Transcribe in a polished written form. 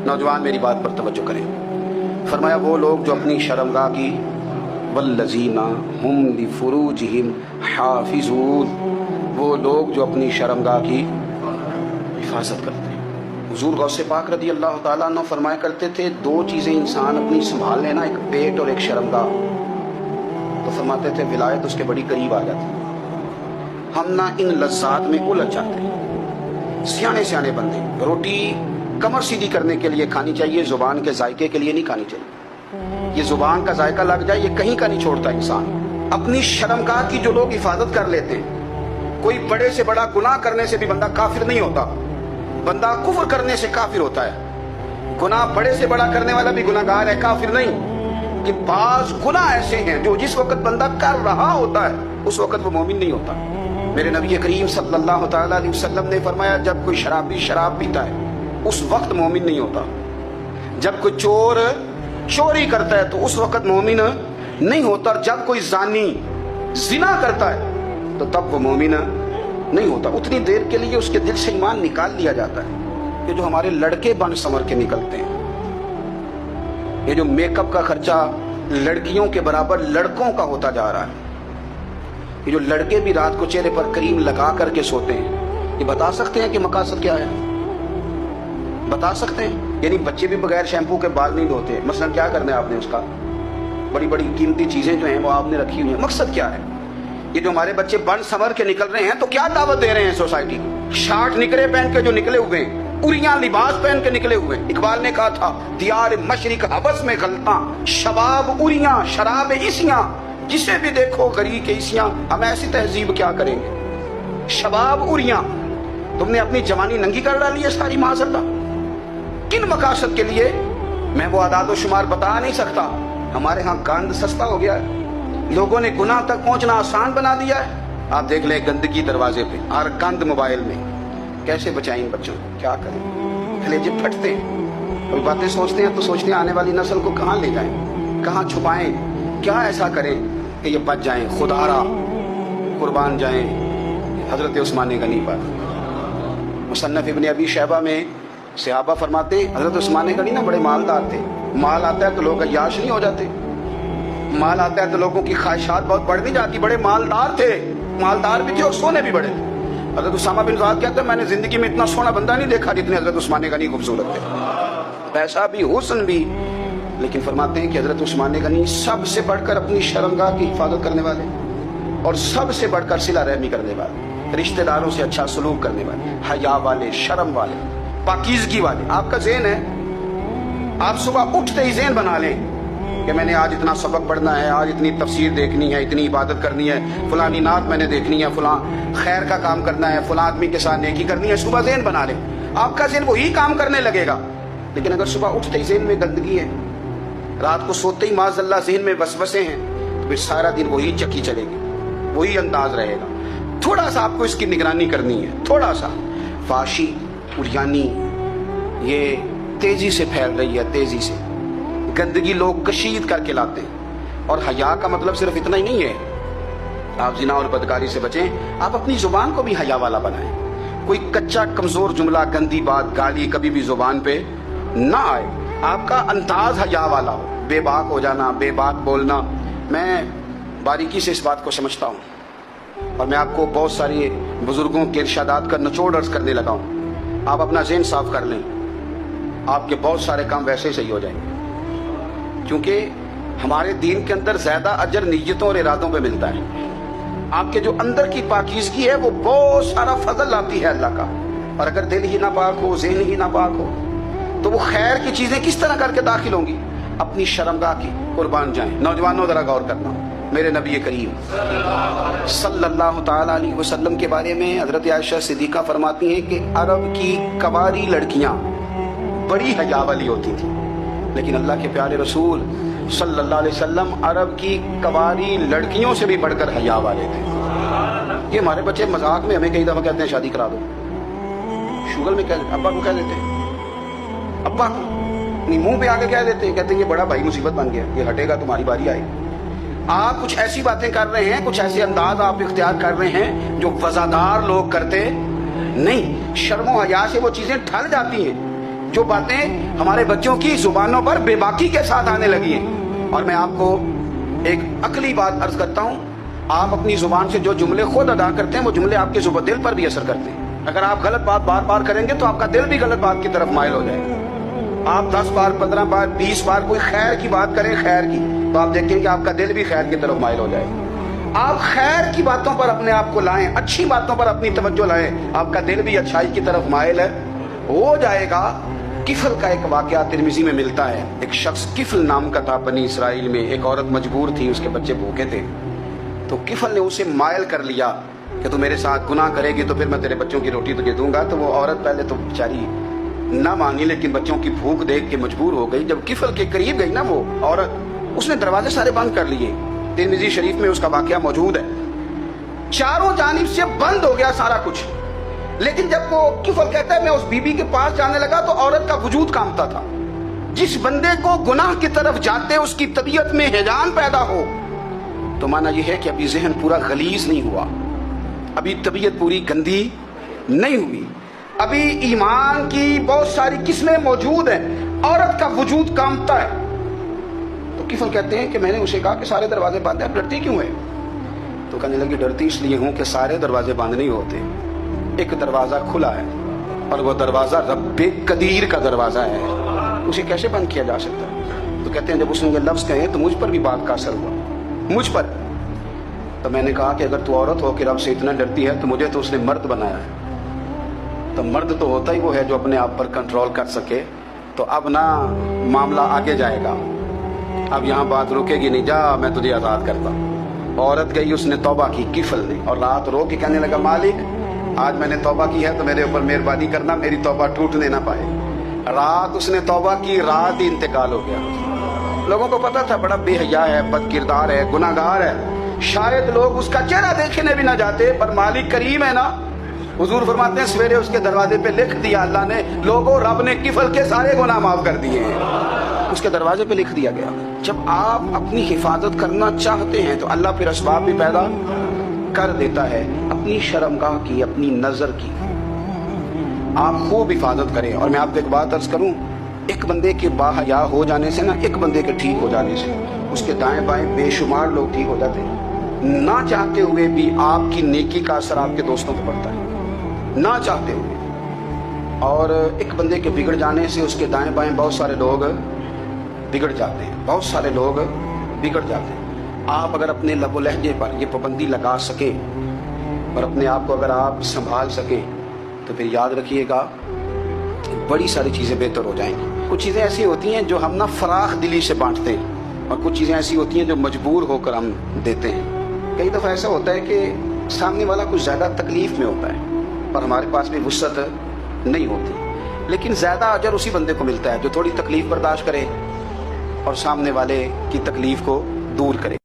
नौजवान मेरी बात पर तवज्जो करें। फरमाया वो लोग जो अपनी शर्मगाह की वल्लज़ीना हुम लिफुरूजिहिम हाफिज़ून, वो लोग जो अपनी शर्मगाह की हिफाजत करते हैं। हुजूर गौसे पाक रज़ी अल्लाह ताला अन्हु फरमाया करते थे, दो चीज़ें इंसान अपनी संभाल लेना, एक पेट और एक शर्मगाह, तो फरमाते थे विलायत उसके बड़ी करीब आ जाती। हम ना इन लज्जात में उलझ जाते हैं। सियाने सियाने बंदे, रोटी कमर सीधी करने के लिए खानी चाहिए, जुबान के जायके के लिए नहीं खानी चाहिए। ये जुबान का जायका लग जाए, ये कहीं का नहीं छोड़ता इंसान। अपनी शर्मगाह की जो लोग हिफाजत कर लेते हैं, कोई बड़े से बड़ा गुनाह करने से भी बंदा काफिर नहीं होता, बंदा कुफ्र करने से काफिर होता है। गुनाह बड़े से बड़ा करने वाला भी गुनाहगार है, काफिर नहीं। कि बाज गुनाह ऐसे हैं जो जिस वक्त बंदा कर रहा होता है उस वक्त वो मोमिन नहीं होता। मेरे नबी करीम सल्लल्लाहु तआला अलैहि वसल्लम ने फरमाया, जब कोई शराबी शराब पीता है उस वक्त मोमिन नहीं होता। जब कोई चोर चोरी करता है तो उस वक्त मोमिन नहीं होता। जब कोई जानी जिना करता है तो तब वो मोमिन नहीं होता। उतनी देर के लिए उसके दिल से ईमान निकाल लिया जाता है। ये जो हमारे लड़के बन संवर के निकलते हैं, ये जो मेकअप का खर्चा लड़कियों के बराबर लड़कों का होता जा रहा है, ये जो लड़के भी रात को चेहरे पर क्रीम लगा करके सोते हैं, ये बता सकते हैं कि मकासद क्या है? बता सकते हैं? यानी बच्चे भी बगैर शैम्पू के बाल नहीं धोते, मसलन क्या करना है आपने उसका? बड़ी बड़ी कीमती चीजें जो हैं वो आपने रखी हुई हैं, मकसद क्या है? ये जो हमारे बच्चे बन संवर के निकल रहे हैं तो क्या दावत दे रहे हैं सोसाइटी को? शार्ट निकरे पहन के जो निकले हुए हैं, उरिया लिबास पहन के निकले हुए हैं। इकबाल ने कहा था, दियार मशरिक हवस में गलता, शबाब उरिया शराब इसियां, जिसे भी देखो गरी के इसियां। हम ऐसी तहजीब क्या करेंगे? शबाब उरिया, तुमने अपनी जवानी नंगी कर डाली है सारी माज़अल्लाह। किन मकासद के लिए मैं वो आदाद शुमार बता नहीं सकता। हमारे यहाँ गंद सस्ता हो गया है, लोगों ने गुनाह तक पहुंचना आसान बना दिया है। आप देख लें गंदगी दरवाजे पे और गंद मोबाइल में, कैसे बचाएं इन बच्चों को? क्या करें? कलेजे फटते हैं। कोई बातें सोचते हैं तो सोचते हैं आने वाली नस्ल को कहाँ ले जाएं, कहाँ छुपाएं, क्या ऐसा करें कि ये बच जाएं, खुदारा कुर्बान जाएं हजरत उस्मान गनी पर। मुसन्नफ इब्न अबी शैबा में सहाबा फरमाते हैं, हजरत उस्मान गनी ना बड़े मालदार थे। माल आता है तो लोग अय्याश नहीं हो जाते, माल आता है तो लोगों की ख्वाहिशात बहुत बढ़ नहीं जाती। बड़े मालदार थे, मालदार भी थे और सोने भी बड़े थे। हजरत उसामा बिन ज़ाद कहते हैं, मैंने जिंदगी में इतना सोना बंदा नहीं देखा जितने हजरत उस्मान गनी खूबसूरत थे, पैसा भी हुस्न भी। लेकिन फरमाते हैं कि हजरत उस्मान गनी सबसे बढ़कर अपनी शर्मगाह की हिफाजत करने वाले और सबसे बढ़कर सिला रहमी करने वाले, रिश्तेदारों से अच्छा सलूक करने वाले, हया वाले, शर्म वाले, पाकीज़गी वाले। आपका ज़हन है, आप सुबह उठते ही ज़हन बना लें कि मैंने आज इतना सबक पढ़ना है, आज इतनी तफसीर देखनी है, इतनी इबादत करनी है, फलानी नात मैंने देखनी है, फलां खैर का काम करना है, फलां आदमी के साथ नेकी करनी है। सुबह ज़हन बना लें, आपका ज़हन वही काम करने लगेगा। लेकिन अगर सुबह उठते ही ज़हन में गंदगी है, रात को सोते ही माज़अल्लाह ज़हन में वसवसे हैं, तो फिर सारा दिन वही चक्की चलेगी, वही अंदाज रहेगा। थोड़ा सा आपको इसकी निगरानी करनी है, थोड़ा सा। फाशी उरियानी ये तेजी से फैल रही है, तेजी से गंदगी लोग कशीद करके लाते हैं। और हया का मतलब सिर्फ इतना ही नहीं है, आप जिना और बदकारी से बचें, आप अपनी जुबान को भी हया वाला बनाएं। कोई कच्चा कमजोर जुमला, गंदी बात, गाली कभी भी जुबान पे ना आए। आपका अंदाज हया वाला हो, बेबाक हो जाना, बेबाक बोलना। मैं बारीकी से इस बात को समझता हूँ और मैं आपको बहुत सारे बुजुर्गों के इरशादात का निचोड़ अर्ज करने लगा हूँ। आप अपना ज़हन साफ कर लें, आपके बहुत सारे काम वैसे ही सही हो जाएंगे। क्योंकि हमारे दीन के अंदर ज्यादा अजर नीयतों और इरादों पे मिलता है। आपके जो अंदर की पाकीज़गी है वो बहुत सारा फजल आती है अल्लाह का। और अगर दिल ही ना पाक हो, ज़हन ही ना पाक हो, तो वो खैर की चीजें किस तरह करके दाखिल होंगी? अपनी शर्मगाह की कुर्बान जाएं। नौजवानों जरा गौर करना, मेरे नबी करीम सल्लल्लाहु ताला अलैहि वसल्लम के बारे में हजरत आयशा सिद्दीका फरमाती हैं कि अरब की कवारी लड़कियां बड़ी हया वाली होती थी, लेकिन अल्लाह के प्यारे रसूल सल्लल्लाहु अलैहि वसल्लम अरब की कवारी लड़कियों से भी बढ़कर हया वाले थे। ये हमारे बच्चे मजाक में हमें कई दफा कहते हैं शादी करा दो, शुगर में कह, अब्बा को कह देते हैं, अब्बा नहीं मुंह पे आके कह देते हैं, कहते हैं ये बड़ा भाई मुसीबत बन गया, ये हटेगा तुम्हारी बारी आएगी। आप कुछ ऐसी बातें कर रहे हैं, कुछ ऐसे अंदाज आप इख्तियार कर रहे हैं जो वजादार लोग करते नहीं। शर्मो हया से वो चीजें ढल जाती हैं। جو باتیں ہمارے بچوں کی زبانوں پر بے باکی کے ساتھ آنے لگی ہیں. اور میں آپ کو ایک عقلی بات عرض کرتا ہوں، آپ اپنی زبان سے جو جملے خود ادا کرتے ہیں وہ جملے آپ کے دل پر بھی اثر کرتے ہیں. اگر آپ غلط بات بار بار کریں گے تو آپ کا دل بھی غلط بات کی طرف مائل ہو جائے گا. آپ 10 بار 15 بار 20 بار کوئی خیر کی بات کریں، خیر کی، تو آپ دیکھیں کہ آپ کا دل بھی خیر کی طرف مائل ہو جائے گا. آپ خیر کی باتوں پر اپنے آپ کو لائیں، اچھی باتوں پر اپنی توجہ لائیں، آپ کا دل بھی اچھائی کی طرف مائل ہو جائے گا. کفل کا ایک واقعہ ترمذی میں ملتا ہے. ایک شخص کفل نام کا تھا بنی اسرائیل میں. ایک عورت مجبور تھی، اس کے بچے بھوکے تھے، تو کفل نے اسے مائل کر لیا کہ تو میرے ساتھ گناہ کرے گی تو پھر میں تیرے بچوں کی روٹی تجھے دوں گا. تو وہ عورت پہلے تو بیچاری نہ مانی، لیکن بچوں کی بھوک دیکھ کے مجبور ہو گئی. جب کفل کے قریب گئی نا وہ عورت، اس نے دروازے سارے بند کر لیے. ترمذی شریف میں اس کا واقعہ موجود ہے. چاروں جانب سے بند ہو گیا سارا کچھ. لیکن جب وہ کفل کہتا ہے میں اس بی بی کے پاس جانے لگا تو عورت کا وجود کانپتا تھا. جس بندے کو گناہ کی طرف جاتے اس کی طبیعت میں ہیجان پیدا ہو تو مانا یہ ہے کہ ابھی ذہن پورا غلیظ نہیں ہوا، ابھی طبیعت پوری گندی نہیں ہوئی، ابھی ایمان کی بہت ساری قسمیں موجود ہیں. عورت کا وجود کانپتا ہے. تو کفل کہتے ہیں کہ میں نے اسے کہا کہ سارے دروازے بند ہیں، ڈرتی کیوں ہے؟ تو کہنے لگی ڈرتی اس لیے ہوں کہ سارے دروازے بند نہیں ہوتے، ایک دروازہ کھلا ہے اور وہ دروازہ رب قدیر کا دروازہ ہے، اسے کیسے بند کیا جا سکتا ہے؟ تو کہتے ہیں جب اس نے یہ لفظ کہے تو مجھ پر بھی بات کا اثر ہوا، مجھ پر. تو میں نے کہا کہ اگر تو عورت ہو کہ رب سے اتنا ڈرتی ہے تو مجھے تو اس نے مرد بنایا ہے. تو مرد تو ہوتا ہی وہ ہے جو اپنے آپ پر کنٹرول کر سکے. تو اب نہ معاملہ آگے جائے گا، اب یہاں بات رکے گی نہیں، جا میں تجھے آزاد کرتا ہوں. عورت گئی، اس نے توبہ کی کفل نے، اور رات رو کے کہنے لگا مالک آج میں نے توبہ کی ہے تو میرے اوپر مہربانی کرنا، میری توبہ ٹوٹنے نہ پائے. رات اس نے توبہ کی، رات ہی انتقال ہو گیا. لوگوں کو پتا تھا بڑا بے حیا ہے، بد کردار ہے، گناہ گار ہے، شاید لوگ اس کا چہرہ دیکھنے بھی نہ جاتے، پر مالک کریم ہے نا. حضور فرماتے ہیں سویرے اس کے دروازے پہ لکھ دیا اللہ نے، لوگوں رب نے کفل کے سارے گناہ معاف کر دیے ہیں. اس کے دروازے پہ لکھ دیا گیا. جب آپ اپنی حفاظت کرنا چاہتے ہیں تو اللہ پھر اسباب بھی پیدا کر دیتا ہے. اپنی شرمگاہ کی، اپنی نظر کی آپ خوب حفاظت کریں. اور میں آپ کو ایک بات عرض کروں، ایک بندے کے باحیا ہو جانے سے نا، ایک بندے کے ٹھیک ہو جانے سے اس کے دائیں بائیں بے شمار لوگ ٹھیک ہو جاتے ہیں. نہ چاہتے ہوئے بھی آپ کی نیکی کا اثر آپ کے دوستوں پہ پڑتا ہے، نہ چاہتے ہوئے. اور ایک بندے کے بگڑ جانے سے اس کے دائیں بائیں بہت سارے لوگ بگڑ جاتے ہیں، بہت سارے لوگ بگڑ جاتے ہیں. آپ اگر اپنے لب و لہجے پر یہ پابندی لگا سکیں اور اپنے آپ کو اگر آپ سنبھال سکیں تو پھر یاد رکھیے گا بڑی ساری چیزیں بہتر ہو جائیں گی. کچھ چیزیں ایسی ہوتی ہیں جو ہم نہ فراخ دلی سے بانٹتے ہیں، اور کچھ چیزیں ایسی ہوتی ہیں جو مجبور ہو کر ہم دیتے ہیں. کئی دفعہ ایسا ہوتا ہے کہ سامنے والا کچھ زیادہ تکلیف میں ہوتا ہے اور ہمارے پاس بھی وسعت نہیں ہوتی، لیکن زیادہ اجر اسی بندے کو ملتا ہے جو تھوڑی تکلیف برداشت کرے اور سامنے والے کی تکلیف کو دور کرے.